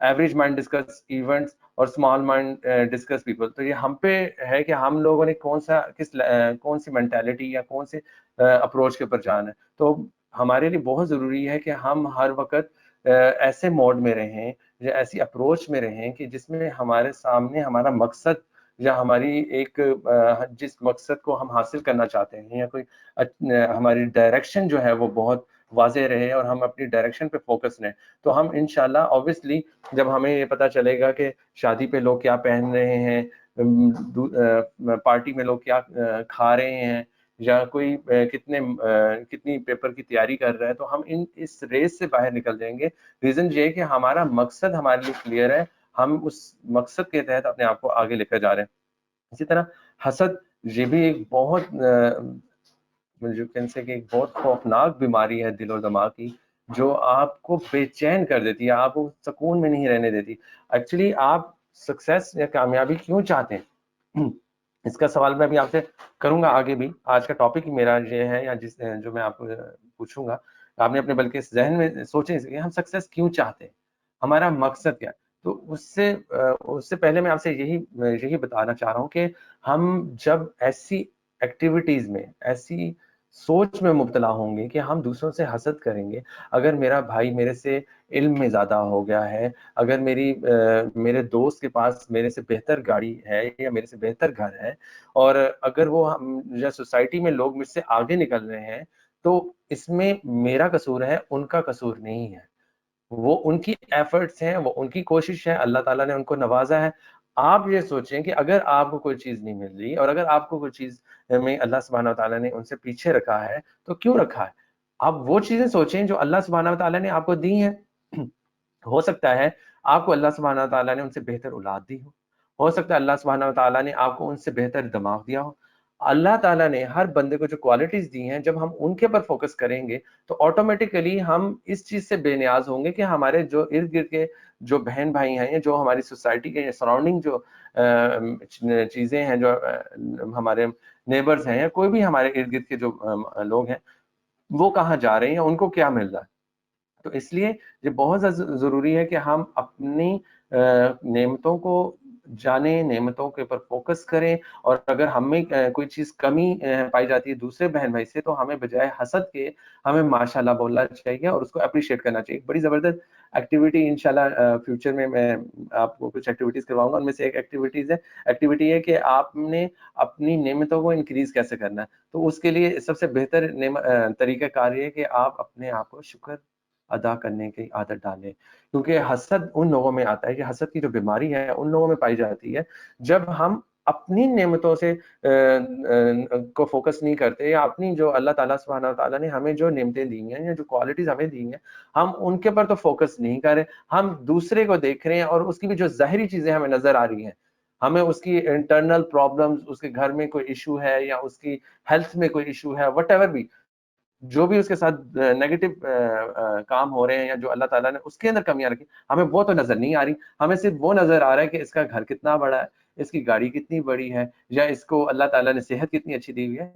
Average mind discuss events اور small mind discuss people. تو یہ ہم پہ ہے کہ ہم لوگوں نے کون سی مینٹیلٹی یا کون سے اپروچ کے اوپر جانا ہے. تو ہمارے لیے بہت ضروری ہے کہ ہم ہر وقت ایسے موڈ میں رہیں یا ایسی اپروچ میں رہیں کہ جس میں ہمارے سامنے ہمارا مقصد یا ہماری ایک جس مقصد کو ہم حاصل کرنا چاہتے ہیں یا کوئی ہماری ڈائریکشن جو ہے وہ بہت واضح رہے اور ہم اپنی ڈائریکشن پہ فوکس رہیں. تو ہم انشاءاللہ obviously جب ہمیں یہ پتہ چلے گا کہ شادی پہ لوگ کیا پہن رہے ہیں, پارٹی میں لوگ کیا کھا رہے ہیں, یا کوئی کتنی پیپر کی تیاری کر رہا ہے, تو ہم اس ریس سے باہر نکل جائیں گے. ریزن یہ ہے کہ ہمارا مقصد ہمارے لیے کلیئر ہے, ہم اس مقصد کے تحت اپنے آپ کو آگے لے کر جا رہے ہیں. اسی طرح حسد یہ بھی ایک بہت ایک بہت خوفناک بیماری ہے دل و دماغ کی, جو آپ کو بے چین کر دیتی ہے, آپ کو سکون میں نہیں رہنے دیتی. ایکچولی آپ سکسیس یا کامیابی کیوں چاہتے ہیں, اس کا سوال میں ابھی آپ سے کروں گا آگے بھی. آج کا ٹاپک میرا یہ ہے, یا جو میں آپ کو پوچھوں گا, آپ نے اپنے بلکہ ذہن میں سوچیں کہ ہم سکسیس کیوں چاہتے ہیں, ہمارا مقصد کیا ہے. تو اس سے پہلے میں آپ سے یہی بتانا چاہ رہا ہوں کہ ہم جب ایسی ایکٹیویٹیز میں, ایسی سوچ میں مبتلا ہوں گے کہ ہم دوسروں سے حسد کریں گے, اگر میرا بھائی میرے سے علم میں زیادہ ہو گیا ہے, اگر میرے دوست کے پاس میرے سے بہتر گاڑی ہے یا میرے سے بہتر گھر ہے, اور اگر وہ یا سوسائٹی میں لوگ مجھ سے آگے نکل رہے ہیں, تو اس میں میرا قصور ہے, ان کا قصور نہیں ہے. وہ ان کی ایفرٹس ہیں, وہ ان کی کوشش ہے, اللہ تعالیٰ نے ان کو نوازا ہے. آپ یہ سوچیں کہ اگر آپ کو کوئی چیز نہیں مل رہی, اور اگر آپ کو کوئی چیز میں اللہ سبحانہ وتعالیٰ نے ان سے پیچھے رکھا ہے, تو کیوں رکھا ہے. آپ وہ چیزیں سوچیں جو اللہ سبحانہ وتعالیٰ نے آپ کو دی ہیں. ہو سکتا ہے آپ کو اللہ سبحانہ وتعالیٰ نے ان سے بہتر اولاد دی ہو سکتا ہے اللہ سبحانہ وتعالیٰ نے آپ کو ان سے بہتر دماغ دیا ہو. اللہ تعالیٰ نے ہر بندے کو جو کوالٹیز دی ہیں, جب ہم ان کے پر فوکس کریں گے تو آٹومیٹیکلی ہم اس چیز سے بے نیاز ہوں گے کہ ہمارے جو ارد گرد کے جو بہن بھائی ہیں, یا جو ہماری سوسائٹی کے سراؤنڈنگ جو چیزیں ہیں, جو ہمارے نیبرز ہیں, یا کوئی بھی ہمارے ارد گرد کے جو لوگ ہیں, وہ کہاں جا رہے ہیں, ان کو کیا مل رہا ہے. تو اس لیے یہ بہت زیادہ ضروری ہے کہ ہم اپنی نعمتوں کو جانیں, نعمتوں کے اوپر فوکس کریں, اور اگر ہمیں کوئی چیز کمی پائی جاتی ہے دوسرے بہن بھائی سے, تو ہمیں بجائے حسد کے ہمیں ماشاءاللہ بولنا چاہیے اور اس کو اپریشیٹ کرنا چاہیے. بڑی زبردست ایکٹیویٹی انشاءاللہ فیوچر میں آپ کو کچھ ایکٹیویٹیز کرواؤں گا. ان میں سے ایک ایکٹیویٹی ہے کہ آپ نے اپنی نعمتوں کو انکریز کیسے کرنا ہے. تو اس کے لیے سب سے بہتر طریقہ کار یہ ہے کہ آپ اپنے آپ کو شکر ادا کرنے کی عادت ڈالیں. کیونکہ حسد ان لوگوں میں آتا ہے, کہ حسد کی جو بیماری ہے ان لوگوں میں پائی جاتی ہے جب ہم اپنی نعمتوں سے کو فوکس نہیں کرتے, یا اپنی جو اللہ تعالیٰ سبحانہ وتعالیٰ نے ہمیں جو نعمتیں دی ہیں, یا جو کوالٹیز ہمیں دی ہیں, ہم ان کے پر تو فوکس نہیں کر رہے. ہم دوسرے کو دیکھ رہے ہیں, اور اس کی بھی جو ظاہری چیزیں ہمیں نظر آ رہی ہیں, ہمیں اس کی انٹرنل پرابلمز, اس کے گھر میں کوئی ایشو ہے, یا اس کی ہیلتھ میں کوئی ایشو ہے, وٹ ایور بھی جو بھی اس کے ساتھ نیگیٹو کام ہو رہے ہیں, یا جو اللہ تعالیٰ نے اس کے اندر کمیاں رکھی, ہمیں وہ تو نظر نہیں آ رہی. ہمیں صرف وہ نظر آ رہا ہے کہ اس کا گھر کتنا بڑا ہے, اس کی گاڑی کتنی بڑی ہے, یا اس کو اللہ تعالیٰ نے صحت کتنی اچھی دی ہوئی ہے.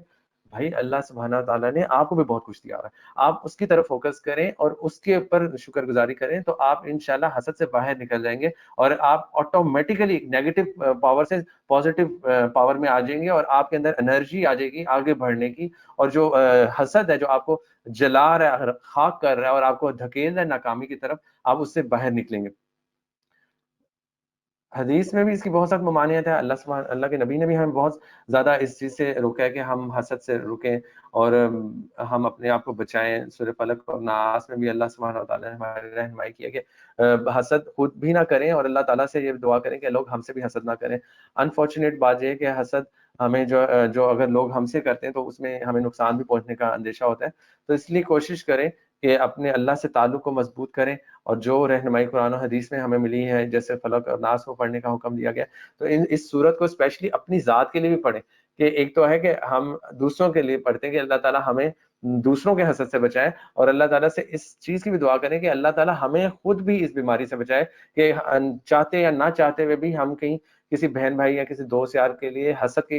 بھائی اللہ سبحانہ تعالیٰ نے آپ کو بھی بہت کچھ دیا ہوا ہے, آپ اس کی طرف فوکس کریں اور اس کے اوپر شکر گزاری کریں, تو آپ انشاءاللہ حسد سے باہر نکل جائیں گے, اور آپ آٹومیٹیکلی نیگیٹو پاور سے پازیٹیو پاور میں آ جائیں گے, اور آپ کے اندر انرجی آ جائے گی آگے بڑھنے کی. اور جو حسد ہے, جو آپ کو جلا رہا ہے, خاک کر رہا ہے, اور آپ کو دھکیل رہا ہے ناکامی کی طرف, آپ اس سے باہر نکلیں گے. حدیث میں بھی اس کی بہت سخت ممانعت ہے. اللہ کے نبی نے بھی ہمیں بہت زیادہ اس چیز سے روکا ہے کہ ہم حسد سے رکیں اور ہم اپنے آپ کو بچائیں. سورہ فلق اور ناس میں بھی اللہ سبحانہ و تعالیٰ نے ہماری رہنمائی کی ہے کہ حسد خود بھی نہ کریں, اور اللہ تعالیٰ سے یہ دعا کریں کہ لوگ ہم سے بھی حسد نہ کریں. انفارچونیٹ بات یہ ہے کہ حسد ہمیں جو اگر لوگ ہم سے کرتے ہیں تو اس میں ہمیں نقصان بھی پہنچنے کا اندیشہ ہوتا ہے. تو اس لیے کوشش کریں کہ اپنے اللہ سے تعلق کو مضبوط کریں, اور جو رہنمائی قرآن و حدیث میں ہمیں ملی ہے, جیسے فلق اور ناس کو پڑھنے کا حکم دیا گیا, تو اس صورت کو اسپیشلی اپنی ذات کے لیے بھی پڑھیں. کہ ایک تو ہے کہ ہم دوسروں کے لیے پڑھتے ہیں کہ اللہ تعالیٰ ہمیں دوسروں کے حسد سے بچائے, اور اللہ تعالیٰ سے اس چیز کی بھی دعا کریں کہ اللہ تعالیٰ ہمیں خود بھی اس بیماری سے بچائے, کہ چاہتے یا نہ چاہتے ہوئے بھی ہم کہیں کسی بہن بھائی یا کسی دوست یار کے لیے حسد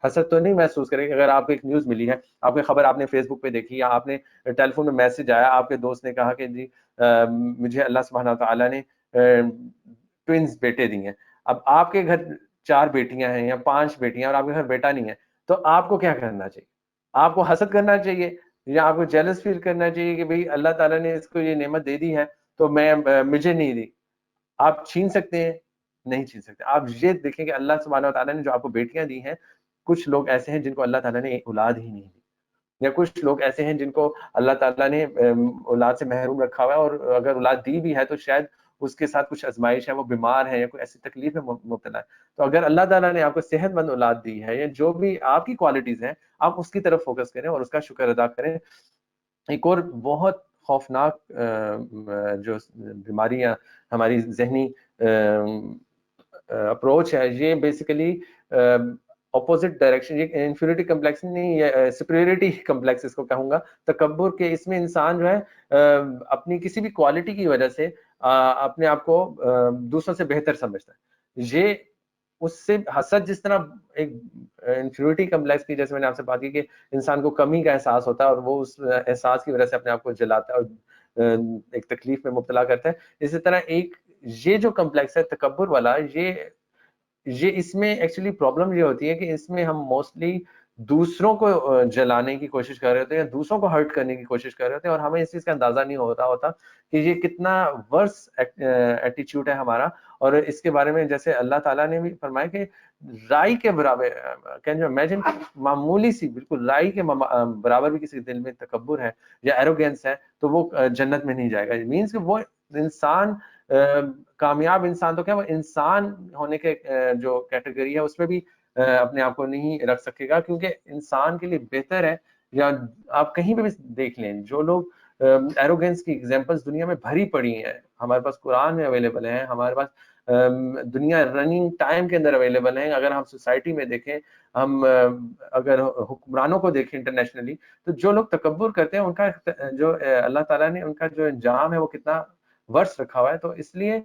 حسد تو نہیں محسوس کریں. اگر آپ کو ایک نیوز ملی ہے, آپ کی خبر آپ نے فیس بک پہ دیکھی, یا آپ نے ٹیلی فون میں میسج آیا, آپ کے دوست نے کہا کہ جی مجھے اللہ سبحانہ تعالیٰ نے ٹوینز بیٹے دیے ہیں. اب آپ کے گھر 4 بیٹیاں ہیں یا 5 بیٹیاں, اور آپ کے گھر بیٹا نہیں ہے, تو آپ کو کیا کرنا چاہیے؟ آپ کو حسد کرنا چاہیے, یا آپ کو جیلس فیل کرنا چاہیے کہ بھئی اللہ تعالیٰ نے اس کو یہ نعمت دے دی ہے تو مجھے نہیں دی؟ آپ چھین سکتے ہیں؟ نہیں چھین سکتے. آپ یہ دیکھیں کہ اللہ سبحانہ تعالیٰ نے جو آپ کو بیٹیاں دی ہیں, کچھ لوگ ایسے ہیں جن کو اللہ تعالیٰ نے اولاد ہی نہیں دی, یا کچھ لوگ ایسے ہیں جن کو اللہ تعالیٰ نے اولاد سے محروم رکھا ہوا ہے, اور اگر اولاد دی بھی ہے تو شاید اس کے ساتھ کچھ آزمائش ہے, وہ بیمار ہے یا کوئی ایسی تکلیف میں مبتلا ہے. تو اگر اللہ تعالیٰ نے آپ کو صحت مند اولاد دی ہے, یا جو بھی آپ کی کوالٹیز ہیں, آپ اس کی طرف فوکس کریں اور اس کا شکر ادا کریں. ایک اور بہت خوفناک جو بیماریاں ہماری ذہنی اپروچ ہے, یہ بیسیکلی اپوزٹ ڈائریکشن, یہ انفیریٹی کمپلیکس نہیں, یہ سپریورٹی کمپلیکس اس کو کہوں گا, تکبر کے. اس میں انسان جو ہے اپنی کسی بھی کوالٹی کی وجہ سے اپنے آپ کو دوسروں سے بہتر سمجھتا ہے. یہ اس سے حسد جس طرح ایک انفیریٹی کمپلیکس کی, جیسے میں نے آپ سے بات کی کہ انسان کو کمی کا احساس ہوتا ہے اور وہ اس احساس کی وجہ سے اپنے آپ کو جلاتا ہے اور ایک تکلیف میں مبتلا کرتا ہے, اسی طرح ایک یہ جو کمپلیکس ہے تکبر والا, یہ اس میں ایکچولی پرابلم یہ ہوتی ہے کہ اس میں ہم موسٹلی دوسروں کو جلانے کی کوشش کر رہے ہوتے ہیں, یا دوسروں کو ہرٹ کرنے کی کوشش کر رہے ہوتے ہیں, اور ہمیں اس چیز کا اندازہ نہیں ہوتا کہ یہ کتنا ورس ایٹیچیوڈ ہے ہمارا. اور اس کے بارے میں جیسے اللہ تعالیٰ نے بھی فرمایا کہ رائی کے برابر, کین یو امیجن, معمولی سی بالکل رائی کے برابر بھی کسی دل میں تکبر ہے یا ایروگینس ہے, تو وہ جنت میں نہیں جائے گا. مینس کہ وہ انسان کامیاب انسان تو کیا, وہ انسان ہونے کے جو کیٹیگری ہے اس میں بھی اپنے آپ کو نہیں رکھ سکے گا, کیونکہ انسان کے لیے بہتر ہے. یا آپ کہیں پہ بھی دیکھ لیں, جو لوگ ایروگینس کی ایگزامپلس دنیا میں بھری پڑی ہیں, ہمارے پاس قرآن میں اویلیبل ہیں, ہمارے پاس دنیا رننگ ٹائم کے اندر اویلیبل ہیں. اگر ہم سوسائٹی میں دیکھیں, ہم اگر حکمرانوں کو دیکھیں انٹرنیشنلی, تو جو لوگ تکبر کرتے ہیں ان کا جو اللہ تعالیٰ نے ان کا جو انجام ہے وہ کتنا ورس رکھا ہوا ہے. تو اس لیے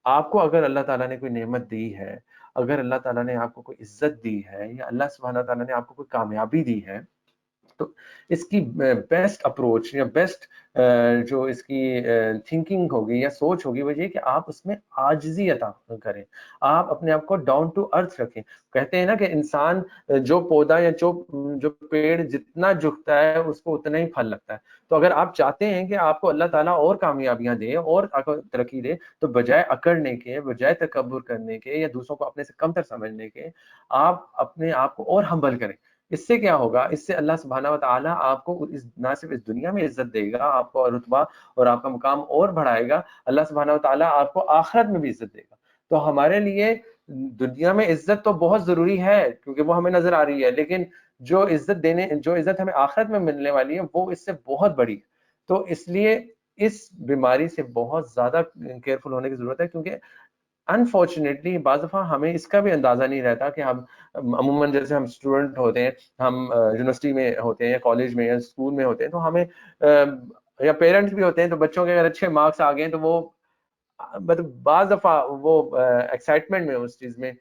آپ کو اگر اللہ تعالیٰ نے کوئی نعمت دی ہے, اگر اللہ تعالیٰ نے آپ کو کوئی عزت دی ہے, یا اللہ سبحانہ تعالیٰ نے آپ کو کوئی کامیابی دی ہے, تو اس کی بیسٹ اپروچ یا بیسٹ جو اس کی تھنکنگ ہوگی یا سوچ ہوگی وہ یہ کہ آپ اس میں عاجزی عطا کریں, آپ اپنے آپ کو ڈاؤن ٹو ارتھ رکھیں. کہتے ہیں نا کہ انسان جو پودا یا جو پیڑ جتنا جھکتا ہے اس کو اتنا ہی پھل لگتا ہے. تو اگر آپ چاہتے ہیں کہ آپ کو اللہ تعالیٰ اور کامیابیاں دے اور ترقی دے, تو بجائے اکڑنے کے, بجائے تکبر کرنے کے یا دوسروں کو اپنے سے کمتر سمجھنے کے, آپ اپنے آپ کو اور ہمبل کریں. اس سے کیا ہوگا, اس سے اللہ سبحانہ و تعالیٰ آپ کو نہ صرف اس دنیا میں عزت دے گا, آپ کو رتبہ اور آپ کا مقام اور بڑھائے گا, اللہ سبحانہ و تعالیٰ آپ کو آخرت میں بھی عزت دے گا. تو ہمارے لیے دنیا میں عزت تو بہت ضروری ہے کیونکہ وہ ہمیں نظر آ رہی ہے, لیکن جو عزت ہمیں آخرت میں ملنے والی ہے وہ اس سے بہت بڑی ہے. تو اس لیے اس بیماری سے بہت زیادہ کیئرفل ہونے کی ضرورت ہے, کیونکہ انفارچونیٹلی بعض دفعہ ہمیں اس کا بھی اندازہ نہیں رہتا کہ ہم عموماً جیسے ہم اسٹوڈنٹ ہوتے ہیں, ہم یونیورسٹی میں ہوتے ہیں یا کالج میں یا اسکول میں ہوتے ہیں, تو ہمیں یا پیرنٹس بھی ہوتے ہیں, تو بچوں کے اگر اچھے مارکس آ گئے تو وہ مطلب بعض دفعہ وہ ایکسائٹمنٹ میں اس چیز میں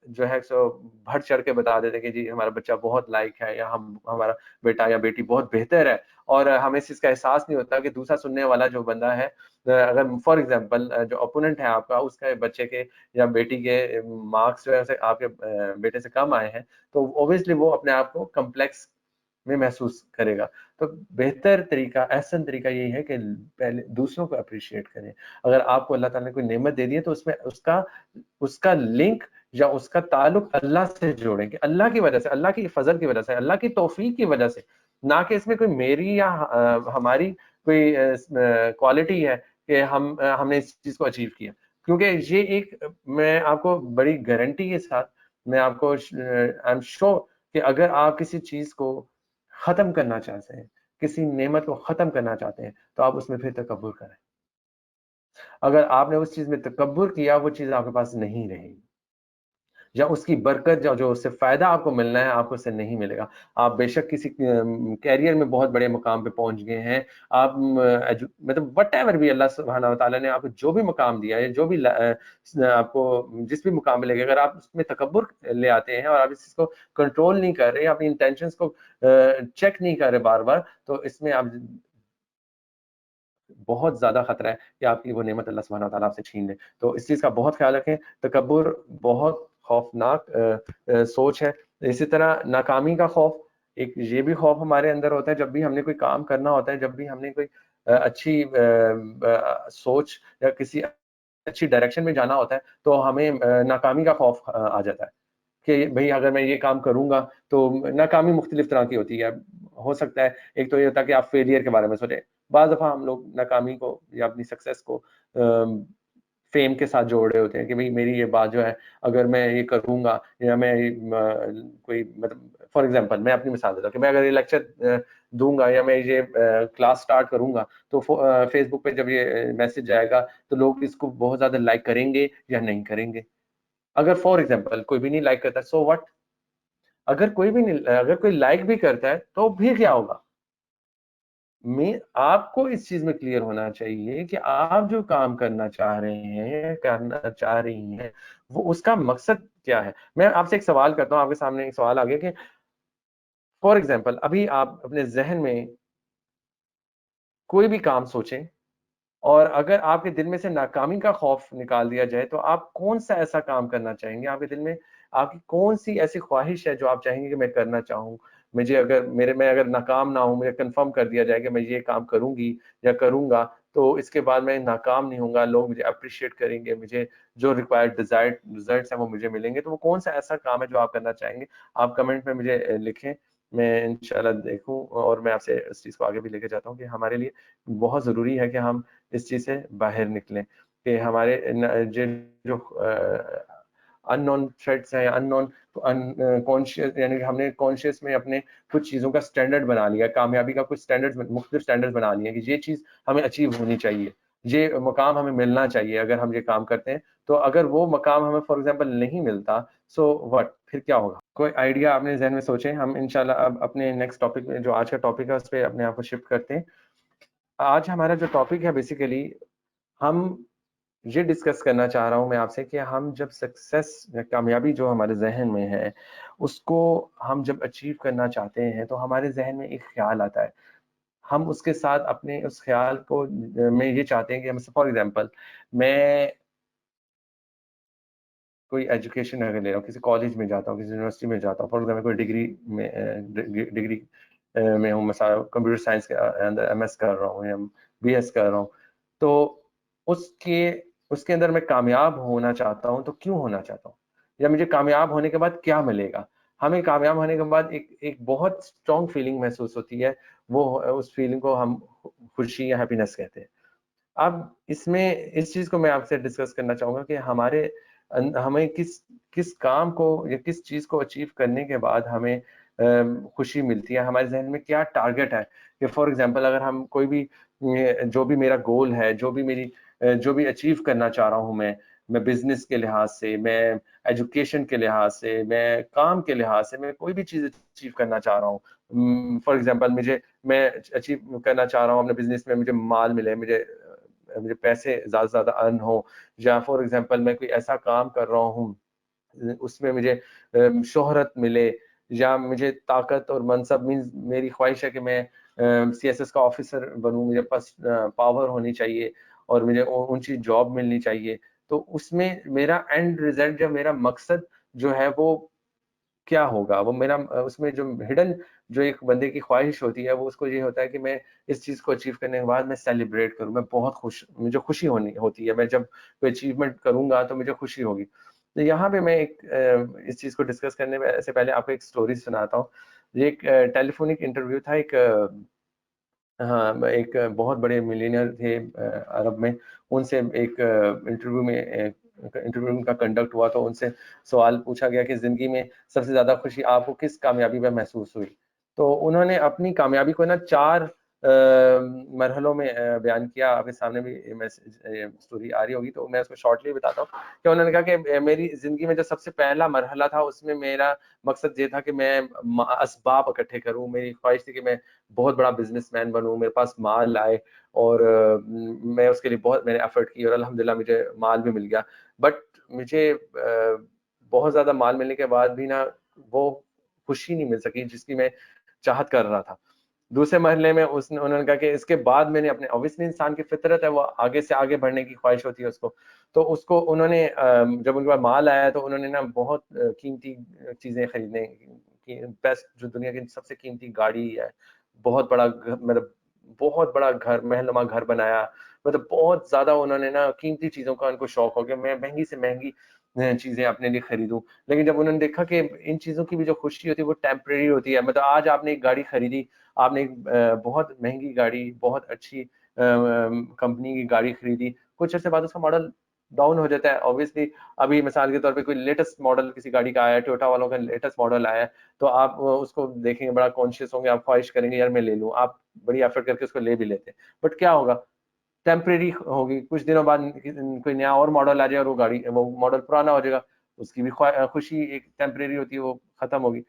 جو ہے سو بڑھ چڑھ کے بتا دیتے کہ جی ہمارا بچہ بہت لائق ہے, یا ہمارا بیٹا یا بیٹی بہت بہتر ہے, اور ہمیں اس چیز کا احساس نہیں ہوتا کہ دوسرا سننے والا جو بندہ ہے, اگر فار ایگزامپل جو اپوننٹ ہے آپ کا, اس کے بچے کے یا بیٹی کے مارکس جو ہے آپ کے بیٹے سے کم آئے ہیں, تو اوبیسلی وہ اپنے آپ کو کمپلیکس میں محسوس کرے گا. تو بہتر طریقہ, احسن طریقہ یہی ہے کہ پہلے دوسروں کو اپریشیٹ کریں. اگر آپ کو اللہ تعالیٰ نے کوئی نعمت دے دی ہے تو اس میں اس کا لنک یا اس کا تعلق اللہ سے جوڑیں, کہ اللہ کی وجہ سے, اللہ کی فضل کی وجہ سے, اللہ کی توفیق کی وجہ سے, نہ کہ اس میں کوئی میری یا ہماری کوئی کوالٹی ہے کہ ہم نے اس چیز کو اچیو کیا. کیونکہ یہ ایک, میں آپ کو بڑی گارنٹی کے ساتھ میں آپ کو آئی ایم شیور کہ اگر آپ کسی چیز کو ختم کرنا چاہتے ہیں, کسی نعمت کو ختم کرنا چاہتے ہیں, تو آپ اس میں پھر تکبر کریں. اگر آپ نے اس چیز میں تکبر کیا, وہ چیز آپ کے پاس نہیں رہے گی. یا اس کی برکت جو اس سے فائدہ آپ کو ملنا ہے آپ کو اس سے نہیں ملے گا. آپ بے شک کسی کیریئر میں بہت بڑے مقام پہ پہنچ گئے ہیں, آپ مطلب وٹ ایور بھی اللہ سبحانہ و تعالیٰ نے آپ کو جو بھی مقام دیا ہے, جو بھی آپ کو جس بھی مقام پہ لگے, اگر آپ اس میں تکبر لے آتے ہیں اور آپ اس چیز کو کنٹرول نہیں کر رہے, اپنی انٹینشنز کو چیک نہیں کر رہے بار بار, تو اس میں آپ بہت زیادہ خطرہ ہے کہ آپ کی وہ نعمت اللہ سبحانہ و تعالیٰ آپ سے چھین لے. تو اس چیز کا بہت خیال رکھیں. تکبر بہت خوفناک سوچ ہے. اسی طرح ناکامی کا خوف, ایک یہ بھی خوف ہمارے اندر ہوتا ہے جب بھی ہم نے کوئی کام کرنا ہوتا ہے, جب بھی ہم نے کوئی اچھی سوچ یا کسی اچھی ڈائریکشن میں جانا ہوتا ہے, تو ہمیں ناکامی کا خوف آ جاتا ہے کہ بھئی اگر میں یہ کام کروں گا تو ناکامی مختلف طرح کی ہوتی ہے. ہو سکتا ہے ایک تو یہ ہوتا ہے کہ آپ فیلئر کے بارے میں سوچیں. بعض دفعہ ہم لوگ ناکامی کو یا اپنی سکسیس کو فیم کے ساتھ جوڑ رہے ہوتے ہیں کہ بھئی میری یہ بات جو ہے اگر میں یہ کروں گا یا میں کوئی مطلب فار ایگزامپل میں اپنی مثال دیتا ہوں کہ میں اگر یہ لیکچر دوں گا یا میں یہ کلاس سٹارٹ کروں گا تو فیس بک پہ جب یہ میسج جائے گا تو لوگ اس کو بہت زیادہ لائک کریں گے یا نہیں کریں گے. اگر فار ایگزامپل کوئی بھی نہیں لائک کرتا, سو وٹ. اگر کوئی لائک بھی کرتا ہے تو بھی کیا ہوگا؟ آپ کو اس چیز میں کلیئر ہونا چاہیے کہ آپ جو کام کرنا چاہ رہے ہیں, کرنا چاہ رہی ہیں, وہ اس کا مقصد کیا ہے. میں آپ سے ایک سوال کرتا ہوں, آپ کے سامنے ایک سوال آ گیا کہ فار ایگزامپل ابھی آپ اپنے ذہن میں کوئی بھی کام سوچیں اور اگر آپ کے دل میں سے ناکامی کا خوف نکال دیا جائے تو آپ کون سا ایسا کام کرنا چاہیں گے؟ آپ کے دل میں آپ کی کون سی ایسی خواہش ہے جو آپ چاہیں گے کہ میں کرنا چاہوں, میں اگر ناکام نہ ہوں, مجھے کنفرم کر دیا جائے کہ میں یہ کام کروں گی یا کروں گا تو اس کے بعد میں ناکام نہیں ہوں گا, لوگ مجھے اپریشیٹ کریں گے, مجھے جو ریکوائرڈ ڈیزائرڈ ریزلٹس ہیں وہ مجھے ملیں گے, تو وہ کون سا ایسا کام ہے جو آپ کرنا چاہیں گے؟ آپ کمنٹ میں مجھے لکھیں, میں انشاءاللہ دیکھوں. اور میں آپ سے اس چیز کو آگے بھی لے کے جاتا ہوں کہ ہمارے لیے بہت ضروری ہے کہ ہم اس چیز سے باہر نکلیں, کہ ہمارے جو ان نون تھریٹس ہیں, ان نون کانشیس, یعنی ہم نے کانشیس میں اپنے کچھ چیزوں کا سٹینڈرڈ بنا لیا, کامیابی کا کچھ سٹینڈرڈ, مختلف سٹینڈرڈ بنا لیے کہ یہ چیز ہمیں اچیو ہونی چاہیے, یہ مقام ہمیں ملنا چاہیے اگر ہم یہ کام کرتے ہیں. تو اگر وہ مقام ہمیں فار ایگزامپل نہیں ملتا, سو وٹ, پھر کیا ہوگا؟ کوئی آئیڈیا آپ نے ذہن میں سوچیں. ہم انشاءاللہ اب اپنے نیکسٹ ٹاپک میں, جو آج کا ٹاپک ہے, اس پہ اپنے آپ کو شفٹ کرتے ہیں. آج ہمارا جو ٹاپک ہے بیسیکلی ہم یہ ڈسکس کرنا چاہ رہا ہوں میں آپ سے کہ ہم جب سکسیس یا کامیابی جو ہمارے ذہن میں ہے اس کو ہم جب اچیو کرنا چاہتے ہیں تو ہمارے ذہن میں ایک خیال آتا ہے. ہم اس کے ساتھ اپنے اس خیال کو میں یہ چاہتے ہیں کہ فار ایگزامپل میں کوئی ایجوکیشن اگر لے رہا ہوں, کسی کالج میں جاتا ہوں, کسی یونیورسٹی میں جاتا ہوں, فار ایگزامپل کوئی ڈگری میں ہوں, مثلا کمپیوٹر سائنس کے اندر ایم ایس کر رہا ہوں یا بی ایس کر رہا ہوں, تو اس کے اندر میں کامیاب ہونا چاہتا ہوں. تو کیوں ہونا چاہتا ہوں, یا مجھے کامیاب ہونے کے بعد کیا ملے گا؟ ہمیں کامیاب ہونے کے بعد ایک بہت اسٹرانگ فیلنگ محسوس ہوتی ہے, وہ اس فیلنگ کو ہم خوشی یا ہیپینس کہتے ہیں. اب اس چیز کو میں آپ سے ڈسکس کرنا چاہوں گا کہ ہمیں کس کام کو یا کس چیز کو اچیو کرنے کے بعد ہمیں خوشی ملتی ہے, ہمارے ذہن میں کیا ٹارگٹ ہے. کہ فار ایگزامپل اگر ہم کوئی بھی جو بھی میرا گول ہے, جو بھی اچیو کرنا چاہ رہا ہوں, میں بزنس کے لحاظ سے, میں ایجوکیشن کے لحاظ سے, میں کام کے لحاظ سے, میں کوئی بھی چیز اچیو کرنا چاہ رہا ہوں. فار ایگزامپل میں اچیو کرنا چاہ رہا ہوں اپنے بزنس میں, مجھے مال ملے, مجھے پیسے زیادہ سے زیادہ ارن ہو, یا فار ایگزامپل میں کوئی ایسا کام کر رہا ہوں اس میں مجھے شہرت ملے, یا مجھے طاقت اور منصب, میری خواہش ہے کہ میں سی ایس ایس کا آفیسر بنوں, مجھے پاس پاور ہونی چاہیے اور مجھے اونچی جاب ملنی چاہیے. تو اس میں میرا اینڈ ریزلٹ یا میرا مقصد جو ہے وہ کیا ہوگا؟ وہ میرا اس میں جو ہڈن جو ایک بندے کی خواہش ہوتی ہے وہ اس کو یہ ہوتا ہے کہ میں اس چیز کو اچیو کرنے کے بعد میں سیلیبریٹ کروں, میں بہت مجھے خوشی ہوتی ہے, میں جب کوئی اچیومنٹ کروں گا تو مجھے خوشی ہوگی. تو یہاں پہ میں اس چیز کو ڈسکس کرنے سے پہلے آپ کو ایک سٹوری سناتا ہوں. یہ ایک ٹیلی فونک انٹرویو تھا, ایک بہت بڑے ملینئر تھے عرب میں, ان سے ایک انٹرویو کا کنڈکٹ ہوا, تو ان سے سوال پوچھا گیا کہ زندگی میں سب سے زیادہ خوشی آپ کو کس کامیابی میں محسوس ہوئی. تو انہوں نے اپنی کامیابی کو نا 4 مرحلوں میں بیان کیا. آپ کے سامنے بھی اسٹوری آ رہی ہوگی تو میں اس کو شارٹلی بتاتا ہوں کہ انہوں نے کہا کہ میری زندگی میں جو سب سے پہلا مرحلہ تھا اس میں میرا مقصد یہ تھا کہ میں اسباب اکٹھے کروں. میری خواہش تھی کہ میں بہت بڑا بزنس مین بنوں, میرے پاس مال آئے, اور میں اس کے لیے بہت میں نے ایفرٹ کی اور الحمدللہ مجھے مال بھی مل گیا. بٹ مجھے بہت زیادہ مال ملنے کے بعد بھی نا وہ خوشی نہیں مل سکی جس کی میں چاہت کر رہا تھا. دوسرے مرحلے میں انہوں نے کہا کہ اس کے بعد میں نے اپنے, اوبیسلی انسان کی فطرت ہے وہ آگے سے آگے بڑھنے کی خواہش ہوتی ہے اس کو, تو اس کو انہوں نے جب ان کے پاس مال آیا تو انہوں نے نا بہت قیمتی چیزیں خریدنے, بیسٹ جو دنیا کی سب سے قیمتی گاڑی ہے, بہت بڑا مطلب بہت بڑا گھر, محل نما گھر بنایا, مطلب بہت زیادہ انہوں نے نا قیمتی چیزوں کا ان کو شوق ہو گیا, میں مہنگی سے مہنگی چیزیں اپنے لیے خریدوں. لیکن جب انہوں نے دیکھا کہ ان چیزوں کی بھی جو خوشی ہوتی ہے وہ ٹیمپریری ہوتی ہے, مطلب آج آپ نے ایک گاڑی خریدی, آپ نے ایک بہت مہنگی گاڑی, بہت اچھی کمپنی کی گاڑی خریدی, کچھ عرصے بعد اس کا ماڈل ڈاؤن ہو جاتا ہے. اوبیسلی ابھی مثال کے طور پہ کوئی لیٹسٹ ماڈل کسی گاڑی کا آیا ہے, ٹویوٹا والوں کا لیٹسٹ ماڈل آیا ہے, تو آپ اس کو دیکھیں گے, بڑا کانشیس ہوں گے, آپ خواہش کریں گے یار میں لے لوں, آپ بڑی ایفرٹ کر کے اس کو لے بھی لیتے ہیں. بٹ کیا ہوگا, ٹیمپریری ہوگی, کچھ دنوں بعد کوئی نیا اور ماڈل آ جائے اور وہ ماڈل پرانا ہو جائے گا, اس کی بھی خوشی ایک ٹیمپریری ہوتی ہے وہ ختم ہوگی.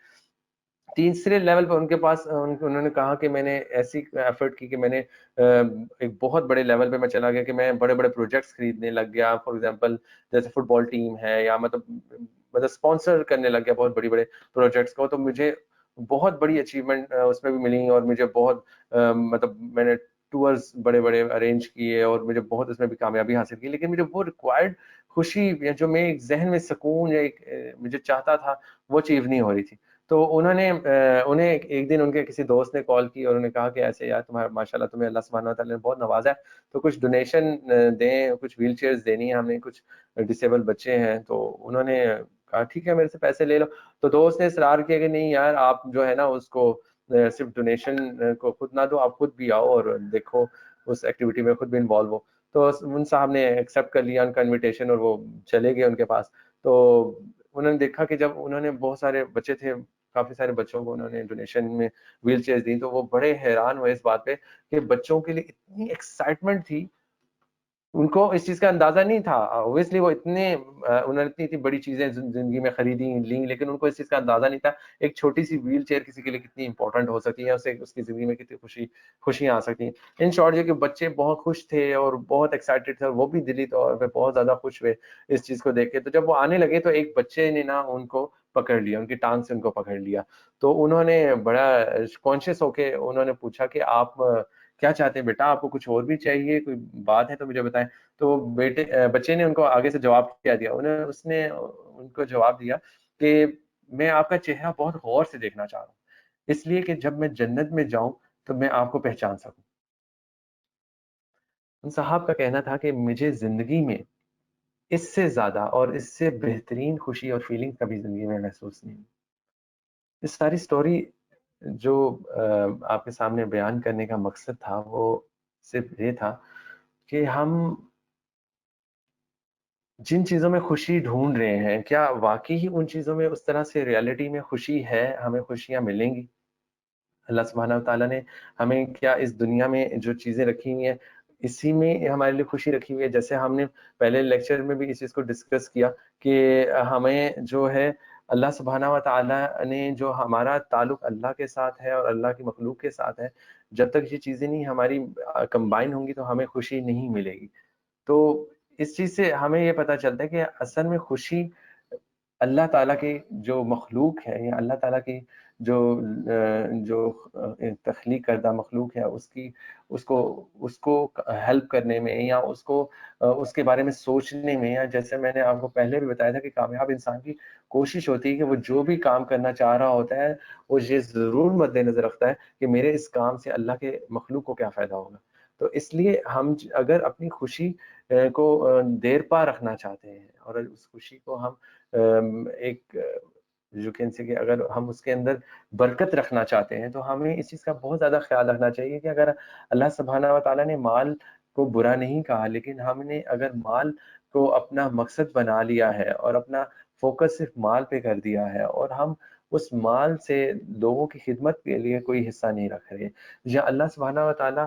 تیسرے لیول پہ ان کے پاس انہوں نے کہا کہ میں نے ایسی ایفرٹ کی کہ میں نے ایک بہت بڑے لیول پہ میں چلا گیا کہ میں بڑے بڑے پروجیکٹس خریدنے لگ گیا. فار ایگزامپل جیسے فٹ بال ٹیم ہے, یا مطلب اسپانسر کرنے لگ گیا بہت بڑی بڑے پروجیکٹس کو. تو مجھے بہت بڑی اچیومنٹ اس میں بھی ملی, اور مجھے بہت مطلب میں نے ٹورز بڑے بڑے ارینج کیے اور مجھے بہت اس میں بھی کامیابی حاصل کی. لیکن مجھے وہ ریکوائرڈ خوشی جو میں ایک ذہن میں سکون یا ایک مجھے چاہتا تھا وہ اچیو نہیں ہو رہی تھی. تو انہیں ایک دن ان کے کسی دوست نے کال کی اور انہوں نے کہا کہ ایسے یار تمہارا ماشاءاللہ تمہیں اللہ سبحانہ و تعالیٰ نے بہت نوازا ہے, تو کچھ ڈونیشن دیں, کچھ ویل چیئرز دینی ہے, ہم نے کچھ ڈسیبل بچے ہیں. تو انہوں نے کہا ٹھیک ہے میرے سے پیسے لے لو. تو دوست نے اصرار کیا کہ نہیں یار آپ جو ہے نا اس کو صرف ڈونیشن کو خود نہ دو, آپ خود بھی آؤ اور دیکھو اس ایکٹیویٹی میں خود بھی انوالو ہو. تو ان صاحب نے ایکسیپٹ کر لیا ان کا انویٹیشن اور وہ چلے گئے ان کے پاس. تو انہوں نے دیکھا کہ جب انہوں نے بہت سارے بچے تھے, کافی سارے بچوں کو انہوں نے ڈونیشن میں ویل چیئر دی, تو وہ بڑے حیران ہوئے اس بات پہ کہ بچوں کے لیے اتنی ایکسائٹمنٹ تھی, ان کو اس چیز کا اندازہ نہیں تھا. اوبیسلی وہ انہوں نے اتنی بڑی چیزیں زندگی میں خریدی لیں, لیکن ان کو اس چیز کا اندازہ نہیں تھا ایک چھوٹی سی ویل چیئر کسی کے لیے کتنی امپورٹنٹ ہو سکتی ہے, اس کی زندگی میں کتنی خوشیاں آ سکتی ہیں. ان شارٹ یہ کہ بچے بہت خوش تھے اور بہت ایکسائٹیڈ تھے, اور وہ بھی دلی طور پہ بہت زیادہ خوش ہوئے اس چیز کو دیکھ کے. تو جب وہ آنے لگے تو ایک بچے نے نا ان کو پکڑ لیا, ان کی ٹانگ سے ان کو پکڑ لیا. تو انہوں نے بڑا کانشیس ہو کے انہوں نے پوچھا کہ آپ کیا چاہتے ہیں بیٹا, آپ کو کچھ اور بھی چاہیے, کوئی بات ہے تو مجھے بتائیں. تو بچے نے ان کو آگے سے جواب کیا دیا, اس نے ان کو جواب دیا کہ میں آپ کا چہرہ بہت غور سے دیکھنا چاہ رہا ہوں, اس لیے کہ جب میں جنت میں جاؤں تو میں آپ کو پہچان سکوں. ان صاحب کا کہنا تھا کہ مجھے زندگی میں اس سے زیادہ اور اس سے بہترین خوشی اور فیلنگ کبھی زندگی میں محسوس نہیں. اس ساری سٹوری جو آپ کے سامنے بیان کرنے کا مقصد تھا وہ صرف یہ تھا کہ ہم جن چیزوں میں خوشی ڈھونڈ رہے ہیں کیا واقعی ہی ان چیزوں میں اس طرح سے ریالٹی میں خوشی ہے, ہمیں خوشیاں ملیں گی. اللہ سبحانہ و تعالیٰ نے ہمیں کیا اس دنیا میں جو چیزیں رکھی ہوئی ہیں اسی میں ہمارے لیے خوشی رکھی ہوئی ہے. جیسے ہم نے پہلے لیکچر میں بھی اس چیز کو ڈسکس کیا کہ ہمیں جو ہے اللہ سبحانہ و تعالیٰ نے جو ہمارا تعلق اللہ کے ساتھ ہے اور اللہ کی مخلوق کے ساتھ ہے, جب تک یہ چیزیں نہیں ہماری کمبائن ہوں گی تو ہمیں خوشی نہیں ملے گی. تو اس چیز سے ہمیں یہ پتہ چلتا ہے کہ اصل میں خوشی اللہ تعالیٰ کی جو مخلوق ہے یا اللہ تعالیٰ کی جو تخلیق کردہ مخلوق ہے اس کو ہیلپ کرنے میں یا اس کے بارے میں سوچنے میں, یا جیسے میں نے آپ کو پہلے بھی بتایا تھا کہ کامیاب انسان کی کوشش ہوتی ہے کہ وہ جو بھی کام کرنا چاہ رہا ہوتا ہے وہ یہ ضرور مد نظر رکھتا ہے کہ میرے اس کام سے اللہ کے مخلوق کو کیا فائدہ ہوگا. تو اس لیے ہم اگر اپنی خوشی کو دیر پا رکھنا چاہتے ہیں اور اس خوشی کو ہم ایک جو کہ اگر ہم اس کے اندر برکت رکھنا چاہتے ہیں تو ہمیں اس چیز کا بہت زیادہ خیال رکھنا چاہیے کہ اگر اللہ سبحانہ و تعالیٰ نے مال کو برا نہیں کہا, لیکن ہم نے اگر مال کو اپنا مقصد بنا لیا ہے اور اپنا فوکس صرف مال پہ کر دیا ہے اور ہم اس مال سے لوگوں کی خدمت کے لیے کوئی حصہ نہیں رکھ رہے، یا اللہ سبحانہ و تعالیٰ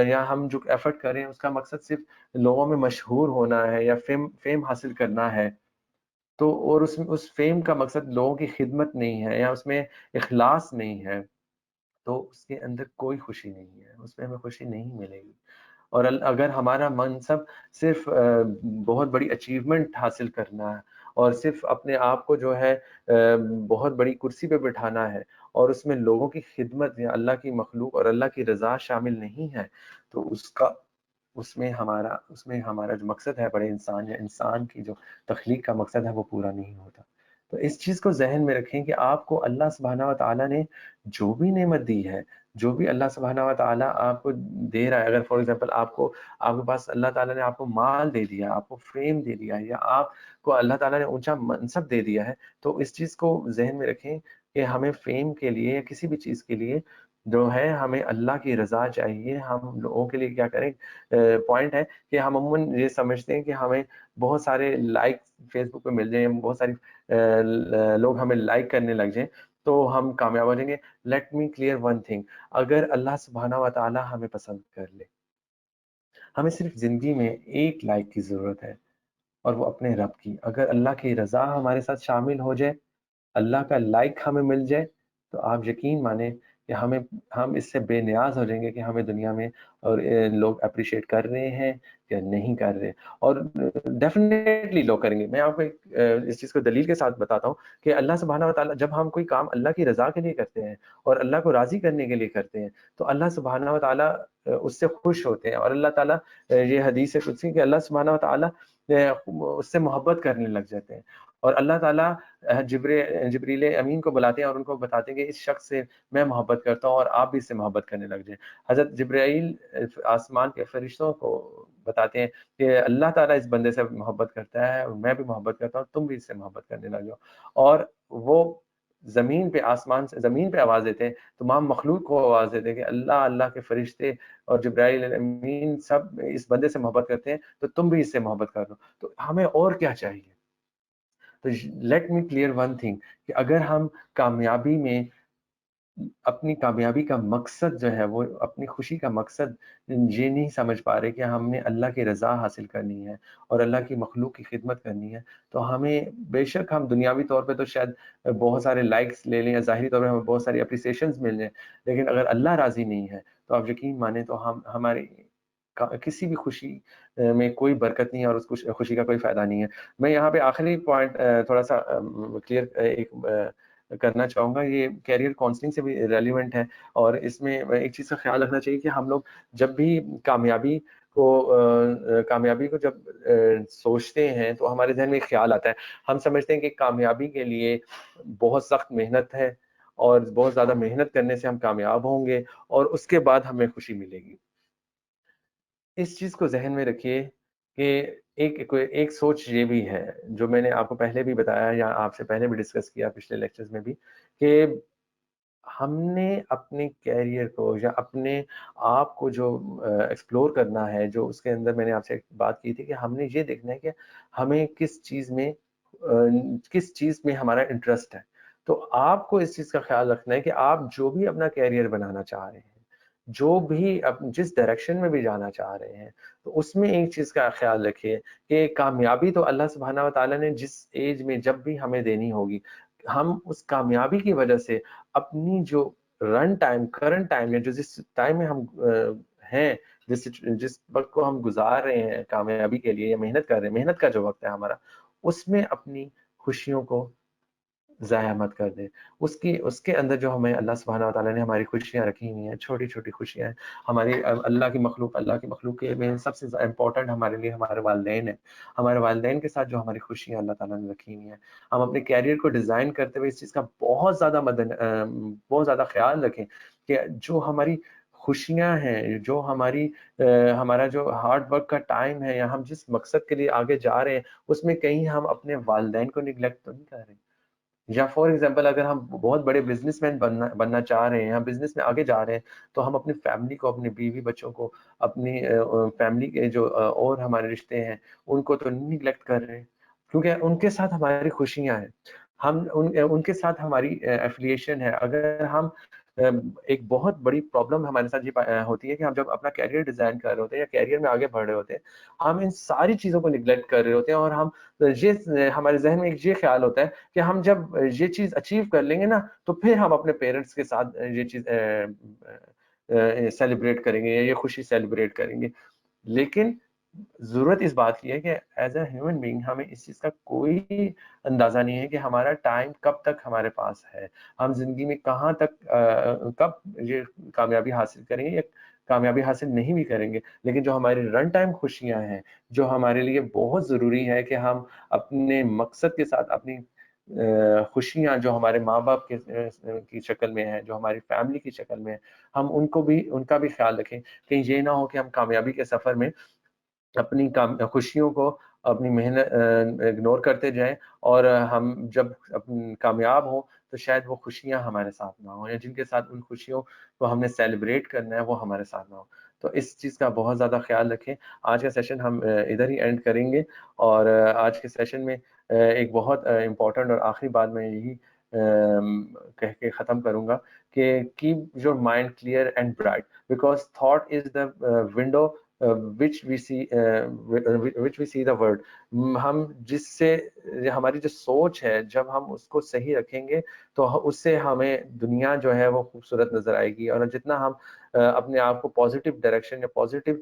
یا ہم جو ایفرٹ کر رہے ہیں اس کا مقصد صرف لوگوں میں مشہور ہونا ہے یا فیم حاصل کرنا ہے، تو اور اس فیم کا مقصد لوگوں کی خدمت نہیں ہے یا اس میں اخلاص نہیں ہے، تو اس کے اندر کوئی خوشی نہیں ہے، اس میں ہمیں خوشی نہیں ملے گی۔ اور اگر ہمارا منصب صرف بہت بڑی اچیومنٹ حاصل کرنا ہے اور صرف اپنے آپ کو جو ہے بہت بڑی کرسی پہ بٹھانا ہے اور اس میں لوگوں کی خدمت یا اللہ کی مخلوق اور اللہ کی رضا شامل نہیں ہے، تو اس میں ہمارا جو مقصد ہے بڑے انسان یا انسان کی جو تخلیق کا مقصد ہے وہ پورا نہیں ہوتا۔ تو اس چیز کو ذہن میں رکھیں کہ آپ کو اللہ سبحانہ و تعالیٰ نے جو بھی نعمت دی ہے، جو بھی اللہ سبحانہ و تعالیٰ آپ کو دے رہا ہے، اگر فار ایگزامپل آپ کے پاس اللہ تعالیٰ نے آپ کو مال دے دیا، آپ کو فیم دے دیا یا آپ کو اللہ تعالیٰ نے اونچا منصب دے دیا ہے، تو اس چیز کو ذہن میں رکھیں کہ ہمیں فیم کے لیے یا کسی بھی چیز کے لیے جو ہے ہمیں اللہ کی رضا چاہیے۔ ہم لوگوں کے لیے کیا کریں، پوائنٹ ہے کہ ہم عموماً یہ سمجھتے ہیں کہ ہمیں بہت سارے لائک فیس بک پہ مل جائیں، بہت ساری لوگ ہمیں لائک کرنے لگ جائیں تو ہم کامیاب ہو جائیں گے۔ Let me clear one thing, اگر اللہ سبحانہ و تعالیٰ ہمیں پسند کر لے، ہمیں صرف زندگی میں ایک لائک کی ضرورت ہے اور وہ اپنے رب کی۔ اگر اللہ کی رضا ہمارے ساتھ شامل ہو جائے، اللہ کا لائک ہمیں مل جائے، تو آپ یقین مانیں کہ ہم اس سے بے نیاز ہو جائیں گے کہ ہمیں دنیا میں اور لوگ اپریشیٹ کر رہے ہیں یا نہیں کر رہے، اور ڈیفینیٹلی لوگ کریں گے۔ میں آپ کو اس چیز کو دلیل کے ساتھ بتاتا ہوں کہ اللہ سبحانہ و تعالیٰ جب ہم کوئی کام اللہ کی رضا کے لیے کرتے ہیں اور اللہ کو راضی کرنے کے لیے کرتے ہیں تو اللہ سبحانہ و تعالیٰ اس سے خوش ہوتے ہیں، اور اللہ تعالیٰ یہ حدیث قدسی کہ اللہ سبحانہ و تعالیٰ اس سے محبت کرنے لگ جاتے ہیں، اور اللہ تعالیٰ جبریل امین کو بلاتے ہیں اور ان کو بتاتے ہیں کہ اس شخص سے میں محبت کرتا ہوں اور آپ بھی اس سے محبت کرنے لگ جائیں۔ حضرت جبرائیل آسمان کے فرشتوں کو بتاتے ہیں کہ اللہ تعالیٰ اس بندے سے محبت کرتا ہے اور میں بھی محبت کرتا ہوں، تم بھی اس سے محبت کرنے لگ جاؤ۔ اور وہ زمین پہ آسمان سے زمین پہ آواز دیتے ہیں، تمام مخلوق کو آواز دیتے ہیں کہ اللہ کے فرشتے اور جبرائیل امین سب اس بندے سے محبت کرتے ہیں، تو تم بھی اس سے محبت کر دو۔ تو ہمیں اور کیا چاہیے؟ تو let me clear one thing کہ اگر ہم کامیابی میں اپنی کامیابی کا مقصد جو ہے وہ اپنی خوشی کا مقصد یہ نہیں سمجھ پا رہے کہ ہم نے اللہ کی رضا حاصل کرنی ہے اور اللہ کی مخلوق کی خدمت کرنی ہے، تو ہمیں بے شک ہم دنیاوی طور پہ تو شاید بہت سارے لائکس لے لیں یا ظاہری طور پہ ہمیں بہت ساری اپریسیشنز مل جائیں، لیکن اگر اللہ راضی نہیں ہے تو آپ یقین مانیں تو ہماری کسی بھی خوشی میں کوئی برکت نہیں ہے اور اس خوشی کا کوئی فائدہ نہیں ہے۔ میں یہاں پہ آخری پوائنٹ تھوڑا سا کلیئر کرنا چاہوں گا، یہ کیریئر کاؤنسلنگ سے بھی ریلیونٹ ہے، اور اس میں ایک چیز کا خیال رکھنا چاہیے کہ ہم لوگ جب بھی کامیابی کو جب سوچتے ہیں تو ہمارے ذہن میں ایک خیال آتا ہے، ہم سمجھتے ہیں کہ کامیابی کے لیے بہت سخت محنت ہے اور بہت زیادہ محنت کرنے سے ہم کامیاب ہوں گے اور اس کے بعد ہمیں خوشی ملے گی۔ اس چیز کو ذہن میں رکھیے کہ ایک سوچ یہ بھی ہے جو میں نے آپ کو پہلے بھی بتایا یا آپ سے پہلے بھی ڈسکس کیا پچھلے لیکچرز میں بھی، کہ ہم نے اپنے کیریئر کو یا اپنے آپ کو جو ایکسپلور کرنا ہے، جو اس کے اندر میں نے آپ سے بات کی تھی کہ ہم نے یہ دیکھنا ہے کہ ہمیں کس چیز میں ہمارا انٹرسٹ ہے۔ تو آپ کو اس چیز کا خیال رکھنا ہے کہ آپ جو بھی اپنا کیریئر بنانا چاہ رہے ہیں، جو بھی جس ڈائریکشن میں بھی جانا چاہ رہے ہیں، تو اس میں ایک چیز کا خیال رکھیے کہ کامیابی تو اللہ سبحانہ و تعالیٰ نے جس ایج میں جب بھی ہمیں دینی ہوگی، ہم اس کامیابی کی وجہ سے اپنی جو کرنٹ ٹائم یا جو جس ٹائم میں ہم ہیں، جس وقت کو ہم گزار رہے ہیں کامیابی کے لیے یا محنت کر رہے ہیں، محنت کا جو وقت ہے ہمارا، اس میں اپنی خوشیوں کو ضائع مت کر دیں۔ اس کے اندر جو ہمیں اللہ سبحانہ و تعالیٰ نے ہماری خوشیاں رکھی ہوئی ہیں، چھوٹی چھوٹی خوشیاں ہیں، ہماری اللہ کی مخلوق کے میں سب سے امپورٹنٹ ہمارے لیے ہمارے والدین ہیں۔ ہمارے والدین کے ساتھ جو ہماری خوشیاں اللہ تعالیٰ نے رکھی ہوئی ہیں، ہم اپنے کیریئر کو ڈیزائن کرتے ہوئے اس چیز کا بہت زیادہ خیال رکھیں کہ جو ہماری خوشیاں ہیں، جو ہمارا جو ہارڈ ورک کا ٹائم ہے یا ہم جس مقصد کے لیے آگے جا رہے ہیں، اس میں کہیں ہم اپنے والدین کو نگلیکٹ تو نہیں کر رہے ہیں۔ یا فار ایگزامپل اگر ہم بہت بڑے بزنس مین بننا چاہ رہے ہیں، ہم بزنس میں آگے جا رہے ہیں، تو ہم اپنی فیملی کو، اپنی بیوی بچوں کو، اپنی فیملی کے جو اور ہمارے رشتے ہیں ان کو تو نہیں نگلیکٹ کر رہے ہیں، کیونکہ ان کے ساتھ ہماری خوشیاں ہیں۔ ہم ان کے ساتھ ہماری ایفیلیشن ہے. اگر ہم ایک بہت بڑی پرابلم ہمارے ساتھ یہ ہوتی ہے کہ ہم جب اپنا کیریئر ڈیزائن کر رہے ہوتے ہیں یا کیریئر میں آگے بڑھ رہے ہوتے ہیں, ہم ان ساری چیزوں کو نگلیکٹ کر رہے ہوتے ہیں, اور ہم یہ ہمارے ذہن میں ایک یہ خیال ہوتا ہے کہ ہم جب یہ چیز اچیو کر لیں گے نا تو پھر ہم اپنے پیرنٹس کے ساتھ یہ چیز سیلیبریٹ کریں گے یا یہ خوشی سیلیبریٹ کریں گے. لیکن ضرورت اس بات کی ہے کہ ایز اے ہیومن بینگ ہمیں اس چیز کا کوئی اندازہ نہیں ہے کہ ہمارا ٹائم کب تک ہمارے پاس ہے, ہم زندگی میں کہاں تک کب یہ کامیابی حاصل کریں گے یا کامیابی حاصل نہیں بھی کریں گے. لیکن جو ہماری رن ٹائم خوشیاں ہیں, جو ہمارے لیے بہت ضروری ہے کہ ہم اپنے مقصد کے ساتھ اپنی خوشیاں جو ہمارے ماں باپ کی شکل میں ہے, جو ہماری فیملی کی شکل میں ہے, ہم ان کا بھی خیال رکھیں. کہیں یہ نہ ہو کہ ہم کامیابی کے سفر میں اپنی خوشیوں کو, اپنی محنت اگنور کرتے جائیں, اور ہم جب کامیاب ہوں تو شاید وہ خوشیاں ہمارے ساتھ نہ ہوں, یا جن کے ساتھ ان خوشیوں کو ہم نے سیلیبریٹ کرنا ہے وہ ہمارے ساتھ نہ ہو. تو اس چیز کا بہت زیادہ خیال رکھیں. آج کا سیشن ہم ادھر ہی اینڈ کریں گے, اور آج کے سیشن میں ایک بہت امپورٹنٹ اور آخری بات میں یہی کہہ کے ختم کروں گا کہ keep your mind clear and bright, because thought is the window which we see the world. ہم جس سے ہماری جو سوچ ہے, جب ہم اس کو صحیح رکھیں گے تو اس سے ہمیں دنیا جو ہے وہ خوبصورت نظر آئے گی. اور جتنا ہم اپنے آپ کو پازیٹیو ڈائریکشن یا پازیٹیو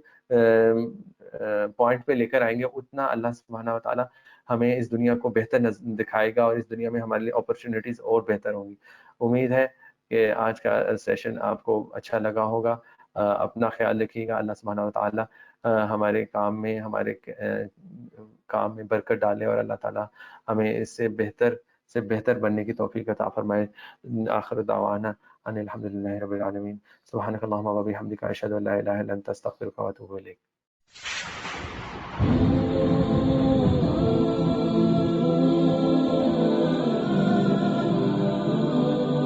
پوائنٹ پہ لے کر آئیں گے, اتنا اللہ سبحانہ و تعالیٰ ہمیں اس دنیا کو بہتر دکھائے گا, اور اس دنیا میں ہمارے لیے اپرچونیٹیز اور بہتر ہوں گی. امید ہے کہ آج کا سیشن آپ کو اچھا لگا ہوگا. اپنا خیال رکھیے گا. اللہ سبحانہ و تعالیٰ ہمارے کام میں برکت ڈالے, اور اللہ تعالیٰ ہمیں اس سے بہتر بننے کی توفیق عطا فرمائے. آخر دعوانا ان الحمدللہ رب العالمین. سبحانک اللہم و بحمدک اشہد ان لا الہ الا انت استغفرک و اتوب الیک.